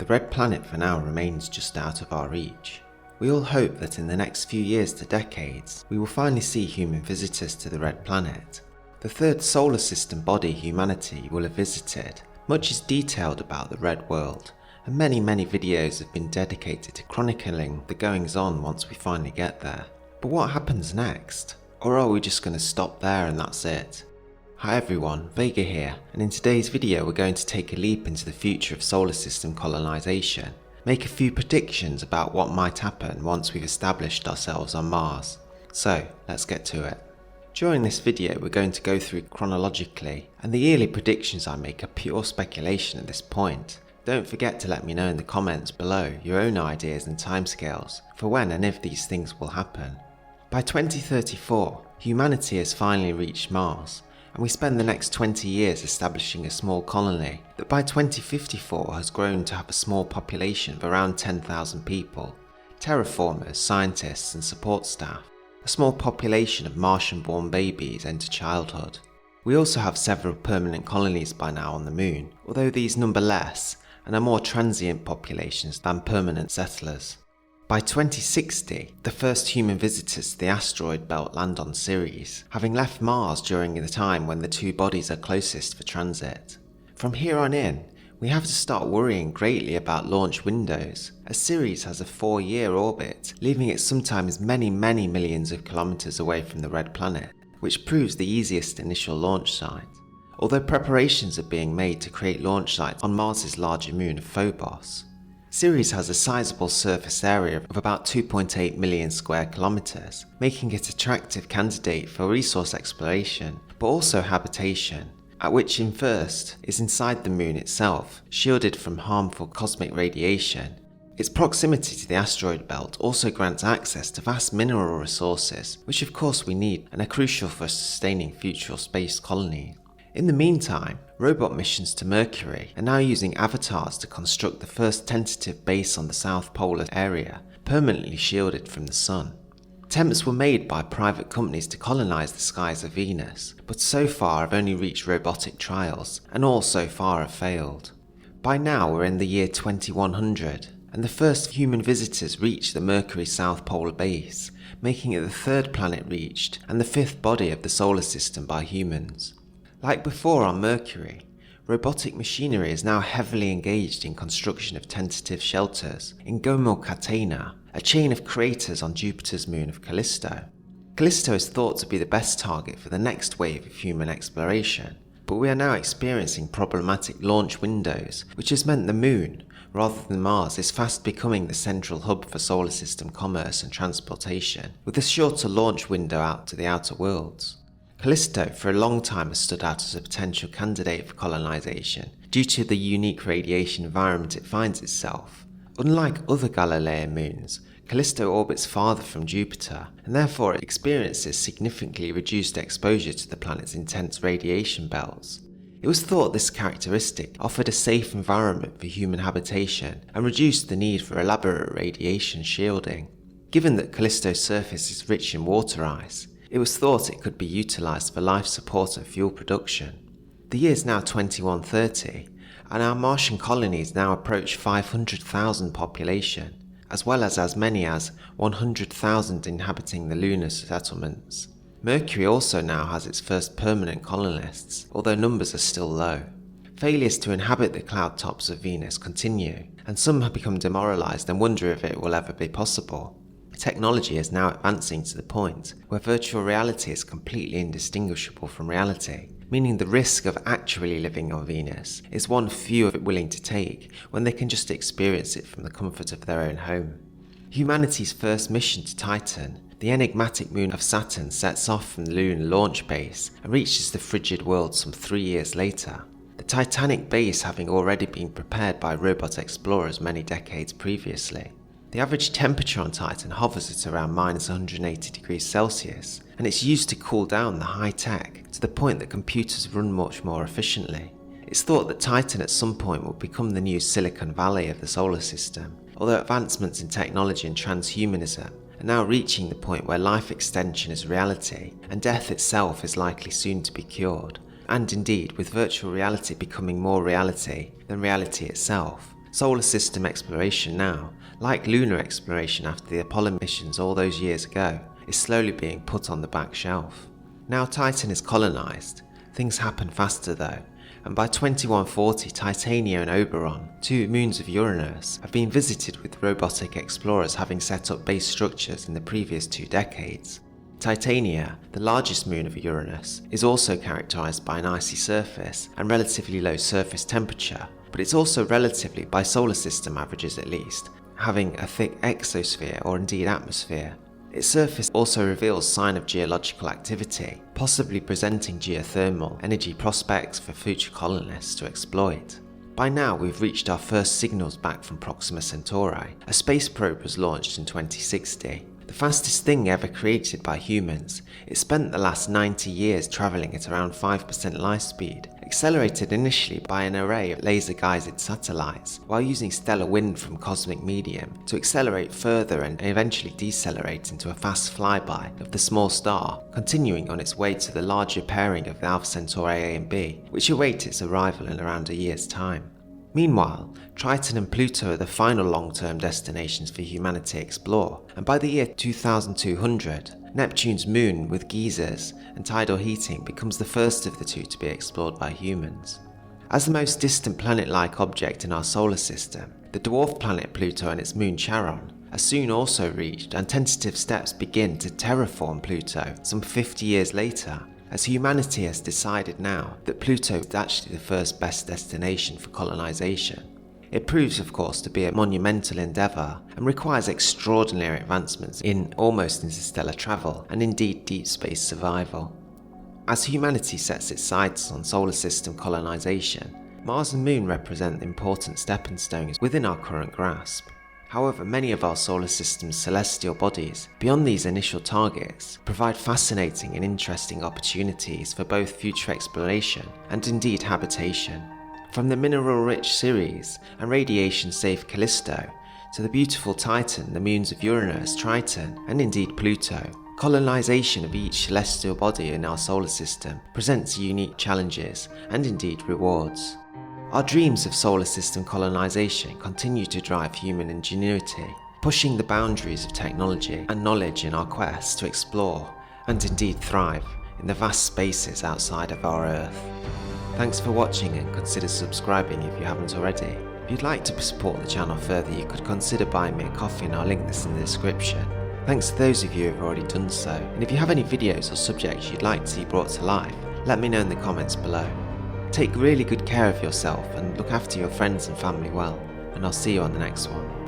The red planet for now remains just out of our reach. We all hope that in the next few years to decades, we will finally see human visitors to the red planet. The third solar system body humanity will have visited. Much is detailed about the red world, and many videos have been dedicated to chronicling the goings-on once we finally get there. But what happens next? Or are we just going to stop there and that's it? Hi everyone, Vega here, and in today's video we're going to take a leap into the future of solar system colonization, make a few predictions about what might happen once we've established ourselves on Mars. So, let's get to it. During this video we're going to go through chronologically, and the yearly predictions I make are pure speculation at this point. Don't forget to let me know in the comments below your own ideas and timescales for when and if these things will happen. By 2034, humanity has finally reached Mars, and we spend the next 20 years establishing a small colony that by 2054 has grown to have a small population of around 10,000 people, terraformers, scientists and support staff. A small population of Martian-born babies enter childhood. We also have several permanent colonies by now on the Moon, although these number less and are more transient populations than permanent settlers. By 2060, the first human visitors to the asteroid belt land on Ceres, having left Mars during the time when the two bodies are closest for transit. From here on in, we have to start worrying greatly about launch windows, as Ceres has a 4-year orbit, leaving it sometimes many millions of kilometers away from the red planet, which proves the easiest initial launch site. Although preparations are being made to create launch sites on Mars's larger moon of Phobos. Ceres has a sizable surface area of about 2.8 million square kilometers, making it an attractive candidate for resource exploration, but also habitation, at which in first is inside the moon itself, shielded from harmful cosmic radiation. Its proximity to the asteroid belt also grants access to vast mineral resources, which of course we need and are crucial for sustaining future space colonies. In the meantime, robot missions to Mercury are now using avatars to construct the first tentative base on the South Polar area, permanently shielded from the sun. Attempts were made by private companies to colonize the skies of Venus, but so far have only reached robotic trials, and all so far have failed. By now we're in the year 2100, and the first human visitors reach the Mercury South Polar base, making it the third planet reached and the fifth body of the solar system by humans. Like before on Mercury, robotic machinery is now heavily engaged in construction of tentative shelters in Gomel Catena, a chain of craters on Jupiter's moon of Callisto. Callisto is thought to be the best target for the next wave of human exploration, but we are now experiencing problematic launch windows, which has meant the moon, rather than Mars, is fast becoming the central hub for solar system commerce and transportation, with a shorter launch window out to the outer worlds. Callisto for a long time has stood out as a potential candidate for colonization due to the unique radiation environment it finds itself. Unlike other Galilean moons, Callisto orbits farther from Jupiter and therefore it experiences significantly reduced exposure to the planet's intense radiation belts. It was thought this characteristic offered a safe environment for human habitation and reduced the need for elaborate radiation shielding. Given that Callisto's surface is rich in water ice, it was thought it could be utilised for life support and fuel production. The year is now 2130, and our Martian colonies now approach 500,000 population, as well as many as 100,000 inhabiting the lunar settlements. Mercury also now has its first permanent colonists, although numbers are still low. Failures to inhabit the cloud tops of Venus continue, and some have become demoralised and wonder if it will ever be possible. Technology is now advancing to the point where virtual reality is completely indistinguishable from reality, meaning the risk of actually living on Venus is one few are willing to take when they can just experience it from the comfort of their own home. Humanity's first mission to Titan, the enigmatic moon of Saturn, sets off from the lunar launch base and reaches the frigid world some 3 years later, the Titanic base having already been prepared by robot explorers many decades previously. The average temperature on Titan hovers at around -180°C, and it's used to cool down the high tech to the point that computers run much more efficiently. It's thought that Titan at some point will become the new Silicon Valley of the solar system, although advancements in technology and transhumanism are now reaching the point where life extension is reality and death itself is likely soon to be cured. And indeed, with virtual reality becoming more reality than reality itself, Solar system exploration now, like lunar exploration after the Apollo missions all those years ago, is slowly being put on the back shelf. Now Titan is colonized. Things happen faster though, and by 2140 Titania and Oberon, two moons of Uranus, have been visited with robotic explorers having set up base structures in the previous 2 decades. Titania, the largest moon of Uranus, is also characterized by an icy surface and relatively low surface temperature, but it's also relatively, by solar system averages at least, having a thick exosphere or indeed atmosphere. Its surface also reveals sign of geological activity, possibly presenting geothermal energy prospects for future colonists to exploit. By now we've reached our first signals back from Proxima Centauri. A space probe was launched in 2060. The fastest thing ever created by humans. It spent the last 90 years travelling at around 5% light speed, accelerated initially by an array of laser-guided satellites, while using stellar wind from cosmic medium to accelerate further and eventually decelerate into a fast flyby of the small star, continuing on its way to the larger pairing of the Alpha Centauri A and B, which await its arrival in around a year's time. Meanwhile, Triton and Pluto are the final long-term destinations for humanity to explore, and by the year 2200, Neptune's moon with geysers and tidal heating becomes the first of the two to be explored by humans. As the most distant planet-like object in our solar system, the dwarf planet Pluto and its moon Charon are soon also reached, and tentative steps begin to terraform Pluto some 50 years later, as humanity has decided now that Pluto is actually the first best destination for colonization. It proves, of course, to be a monumental endeavour and requires extraordinary advancements in almost interstellar travel and indeed deep space survival. As humanity sets its sights on solar system colonization, Mars and Moon represent important stepping stones within our current grasp. However, many of our solar system's celestial bodies, beyond these initial targets, provide fascinating and interesting opportunities for both future exploration and indeed habitation. From the mineral-rich Ceres and radiation-safe Callisto, to the beautiful Titan, the moons of Uranus, Triton, and indeed Pluto, colonization of each celestial body in our solar system presents unique challenges and indeed rewards. Our dreams of solar system colonization continue to drive human ingenuity, pushing the boundaries of technology and knowledge in our quest to explore and indeed thrive in the vast spaces outside of our Earth. Thanks for watching, and consider subscribing if you haven't already. If you'd like to support the channel further, you could consider buying me a coffee, and I'll link this in the description. Thanks to those of you who have already done so, and if you have any videos or subjects you'd like to see brought to life, let me know in the comments below. Take really good care of yourself and look after your friends and family well, and I'll see you on the next one.